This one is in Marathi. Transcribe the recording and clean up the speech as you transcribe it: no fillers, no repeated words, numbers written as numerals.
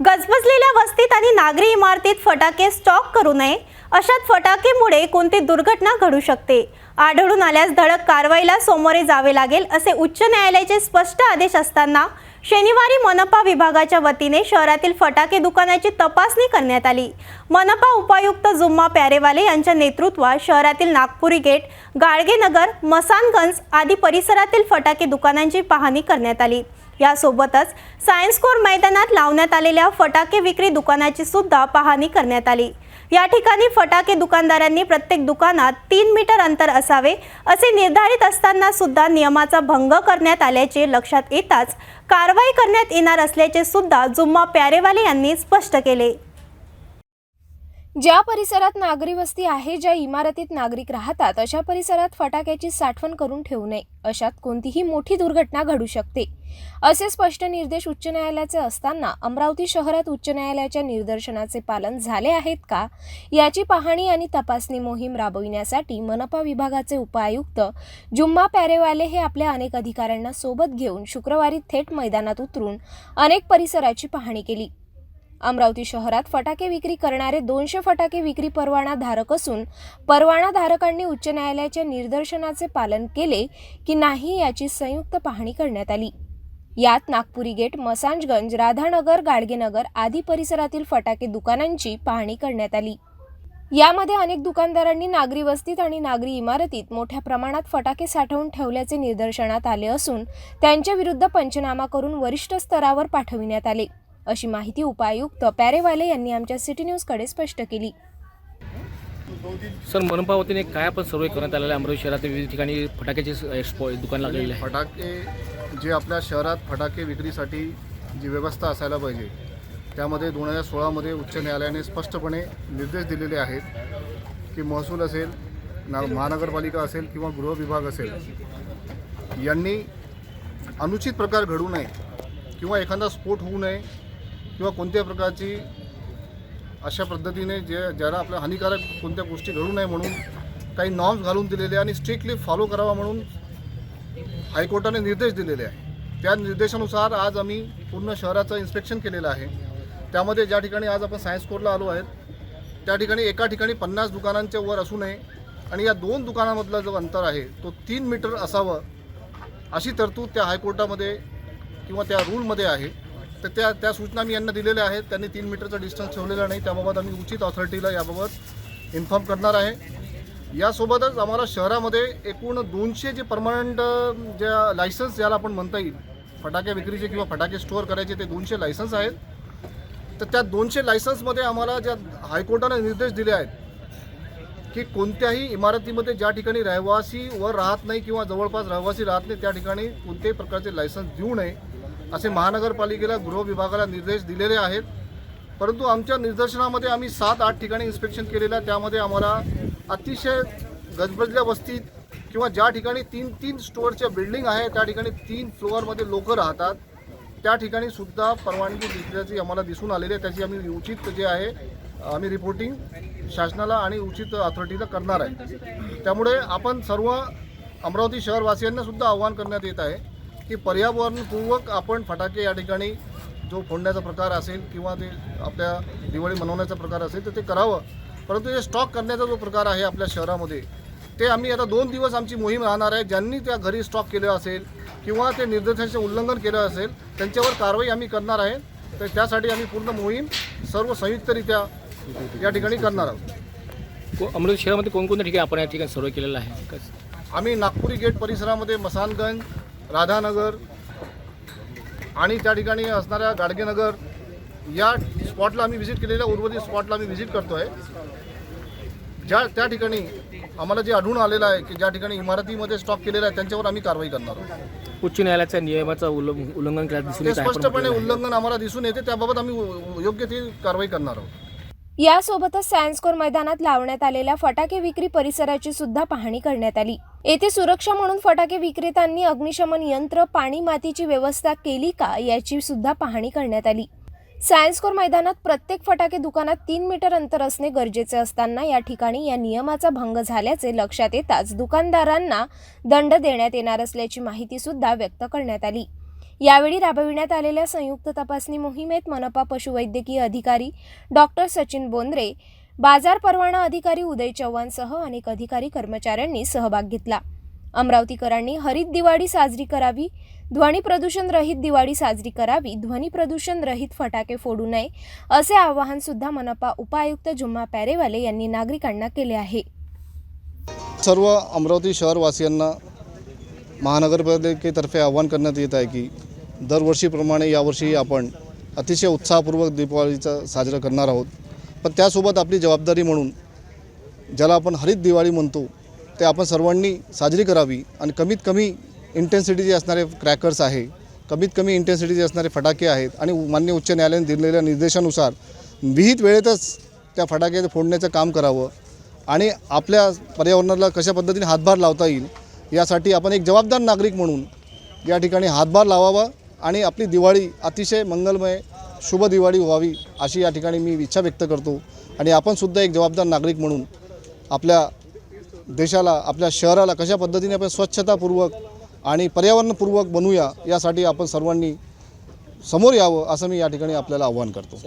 गजबजलेल्या वस्तीत आणि नागरी इमारतीत फटाके स्टॉक करू नये. अशात फटाकेमुळे कोणती दुर्घटना घडू शकते. आढळून आल्यास धडक कारवाईला सामोरे जावे लागेल असे उच्च न्यायालयाचे स्पष्ट आदेश असताना शनिवारी मनपा विभागाच्या वतीने शहरातील फटाके दुकानाची तपासणी करण्यात आली. मनपा उपायुक्त जुम्मा प्यारेवाले यांच्या नेतृत्वात शहरातील नागपुरी गेट, गाडगेनगर, मसानगंज आदी परिसरातील फटाके दुकानांची पाहणी करण्यात आली. यासोबतच सायन्स कोर मैदानात लावण्यात आलेल्या फटाके विक्री दुकानाची सुद्धा पाहणी करण्यात आली. या ठिकाणी फटाके दुकानदारांनी प्रत्येक दुकानात 3 मीटर अंतर असावे असे निर्धारित असताना सुद्धा नियमाचा भंग करण्यात आल्याचे लक्षात येताच कारवाई करण्यात येणार असल्याचे सुद्धा जुम्मा प्यारेवाले यांनी स्पष्ट केले. ज्या परिसरात नागरी वस्ती आहे, ज्या इमारतीत नागरिक राहतात, अशा परिसरात फटाक्याची साठवण करून ठेवू नये. अशात कोणतीही मोठी दुर्घटना घडू शकते असे स्पष्ट निर्देश उच्च न्यायालयाचे असताना अमरावती शहरात उच्च न्यायालयाच्या निर्देशनाचे पालन झाले आहेत का याची पाहणी आणि तपासणी मोहीम राबविण्यासाठी मनपा विभागाचे उपायुक्त जुम्मा प्यारेवाले हे आपल्या अनेक अधिकाऱ्यांना सोबत घेऊन शुक्रवारी थेट मैदानात उतरून अनेक परिसराची पाहणी केली. अमरावती शहरात फटाके विक्री करणारे 200 फटाके विक्री परवाना धारक असून परवाना धारकांनी उच्च न्यायालयाच्या निर्देशनाचे पालन केले की नाही याची संयुक्त पाहणी करण्यात आली. यात नागपुरी गेट, मसानगंज, राधानगर, गाडगेनगर आदी परिसरातील फटाके दुकानांची पाहणी करण्यात आली. यामध्ये अनेक दुकानदारांनी नागरी वस्तीत आणि नागरी इमारतीत मोठ्या प्रमाणात फटाके साठवून ठेवल्याचे निदर्शनात आले असून त्यांच्या विरुद्ध पंचनामा करून वरिष्ठ स्तरावर पाठविण्यात आले अशी माहिती उपायुक्त प्यारेवाले यांनी आमच्या सिटी न्यूजकडे स्पष्ट केली. सर, मनपा वतीने काय आपण सर्वे करण्यात आलेला आहे? अमरावती शहरात विविध ठिकाणी फटाक्याचे दुकान लागलेले आहे. फटाके जे आपल्या शहरात फटाके विक्रीसाठी जी व्यवस्था असायला पाहिजे त्यामध्ये 2016 उच्च न्यायालयाने स्पष्टपणे निर्देश दिलेले आहेत की महसूल असेल, महानगरपालिका असेल किंवा गृह विभाग असेल यांनी अनुचित प्रकार घडू नये किंवा एखादा स्फोट होऊ नये किंवा कोणत्या प्रकारची अशा पद्धतीने ज्याला आपल्या हानिकारक कोणत्या गोष्टी घडू नये म्हणून काही नॉर्म्स घालून दिलेले आणि स्ट्रिक्टली फॉलो करावा म्हणून हायकोर्टाने निर्देश दिलेले आहे. त्या निर्देशानुसार आज आम्ही पूर्ण शहराचं इन्स्पेक्शन केलेलं आहे. त्यामध्ये ज्या ठिकाणी आज आपण सायन्स कोरला आलो आहेत त्या ठिकाणी एका ठिकाणी 50 दुकानांच्या वर असू नये आणि या 2 दुकानांमधला जो अंतर आहे तो 3 मीटर असावं अशी तरतूद त्या हायकोर्टामध्ये किंवा त्या रूलमध्ये आहे. तर त्या सूचना मी यांना दिलेल्या आहेत. त्यांनी 3 मीटरचा डिस्टन्स ठेवलेला नाही. त्याबाबत आम्ही उचित ऑथॉरिटीला याबाबत इन्फॉर्म करणार आहे. यासोबतच आम्हाला शहरामध्ये एकूण 200 जे परमनंट ज्या लायसन्स ज्याला आपण म्हणता येईल फटाके विक्रीचे किंवा फटाके स्टोअर करायचे ते 200 लायसन्स आहेत. तर त्या 200 लायसन्समध्ये आम्हाला ज्या हायकोर्टाने निर्देश दिले आहेत की कोणत्याही इमारतीमध्ये ज्या ठिकाणी रहिवासी वर राहत नाही किंवा जवळपास रहिवासी राहत नाही त्या ठिकाणी कोणत्याही प्रकारचे लायसन्स देऊ नये असे महानगरपालिकेला, गृह विभागाला निर्देश दिलेले आहेत. परंतु आमच्या निदर्शनामध्ये आम्ही 7-8 ठिकाणी इन्स्पेक्शन केलेलं आहे. त्यामध्ये आम्हाला अतिशय गजबजल्या वस्तीत किंवा ज्या ठिकाणी 3 स्टोअरच्या बिल्डिंग आहे त्या ठिकाणी 3 फ्लोअरमध्ये लोक राहतात त्या ठिकाणी सुद्धा परवानगी दिल्याची आम्हाला दिसून आलेली आहे. त्याची आम्ही उचित जे आहे आम्ही रिपोर्टिंग शासनाला आणि उचित अथॉरिटीला करणार आहे. त्यामुळे आपण सर्व अमरावती शहरवासियांना सुद्धा आवाहन करण्यात येत आहे की पर्यावरणपूर्वक आपण फटाके या ठिकाणी जो फोडण्याचा प्रकार असेल किंवा ते आपल्या दिवाळी मनवण्याचा प्रकार असेल तर ते करावं. परंतु हे स्टॉक करण्याचा जो प्रकार आहे आपल्या शहरामध्ये ते आम्ही आता 2 दिवस आमची मोहीम राहणार आहे. ज्यांनी त्या घरी स्टॉक केलं असेल किंवा ते निर्देशांचे उल्लंघन केलं असेल त्यांच्यावर कारवाई आम्ही करणार आहे. तर त्यासाठी आम्ही पूर्ण मोहीम सर्व संयुक्तरित्या या ठिकाणी करणार आहोत. अमरावती शहरामध्ये कोणकोणत्या ठिकाणी आपण या ठिकाणी सर्वे केलेला आहे? आम्ही नागपुरी गेट परिसरामध्ये मसानगंज, राधानगर आणि त्या ठिकाणी असणाऱ्या गाडगेनगर या स्पॉटला आम्ही व्हिजिट केलेल्या उर्वरित स्पॉटला आम्ही व्हिजिट करतो आहे. त्या ठिकाणी आम्हाला जे आढळून आलेलं आहे की ज्या ठिकाणी इमारतीमध्ये स्टॉक केलेला आहे त्यांच्यावर आम्ही कारवाई करणार आहोत. उच्च न्यायालयाच्या नियमाचं उल्लंघन केलं दिसून येत आहे. स्पष्टपणे उल्लंघन आम्हाला दिसून येते. त्याबाबत आम्ही योग्य ती कारवाई करणार आहोत. यासोबतच सायन्स कोर मैदानात लावण्यात आलेल्या फटाके विक्री परिसराची सुद्धा पाहणी करण्यात आली. येथे सुरक्षा म्हणून फटाके विक्रेत्यांनी अग्निशमन यंत्र, पाणी, मातीची व्यवस्था केली का याची सुद्धा पाहणी करण्यात आली. सायन्स कोर मैदानात प्रत्येक फटाके दुकानात 3 मीटर अंतर असणे गरजेचे असताना या ठिकाणी या नियमाचा भंग झाल्याचे लक्षात येताच दुकानदारांना दंड देण्यात येणार असल्याची माहिती सुद्धा व्यक्त करण्यात आली. यावेळी राबविण्यात आलेल्या संयुक्त तपासणी मोहिमेत मनपा पशुवैद्यकीय अधिकारी डॉक्टर सचिन बोंद्रे, बाजार परवाना अधिकारी उदय चव्हाणसह अनेक अधिकारी कर्मचाऱ्यांनी सहभाग घेतला. अमरावतीकरांनी हरित दिवाळी साजरी करावी, ध्वनी प्रदूषण रहित दिवाळी साजरी करावी, ध्वनी प्रदूषण रहित फटाके फोडू नये असे आवाहन सुद्धा मनपा उपायुक्त जुम्मा पॅरेवाले यांनी नागरिकांना केले आहे. सर्व अमरावती शहरवासियांना महानगरपालिकेतर्फे आवाहन करण्यात येत आहे की दरवर्षीप्रमाणे यावर्षी आपण अतिशय उत्साहपूर्वक दीपावलीचा साजरा करणार आहोत. पण त्यासोबत आपली जबाबदारी म्हणून ज्याला आपण हरित दिवाळी म्हणतो ते आपण सर्वांनी साजरी करावी आणि कमीत कमी इंटेन्सिटीचे असणारे क्रॅकर्स आहे, कमीत कमी इंटेन्सिटीचे असणारे फटाके आहेत आणि माननीय उच्च न्यायालयाने दिलेल्या निर्देशानुसार विहित वेळेतच त्या फटाके फोडण्याचं काम करावं आणि आपल्या पर्यावरणाला कशा पद्धतीने हातभार लावता येईल यासाठी आपण एक जबाबदार नागरिक म्हणून या ठिकाणी हातभार लावावा आणि आपली दिवाळी अतिशय मंगलमय शुभ दिवाळी व्हावी अशी या ठिकाणी मी इच्छा व्यक्त करतो. आणि आपणसुद्धा एक जबाबदार नागरिक म्हणून आपल्या देशाला, आपल्या शहराला कशा पद्धतीने आपण स्वच्छतापूर्वक आणि पर्यावरणपूर्वक बनवूया यासाठी आपण सर्वांनी समोर यावं असं मी या ठिकाणी आपल्याला आवाहन करतो.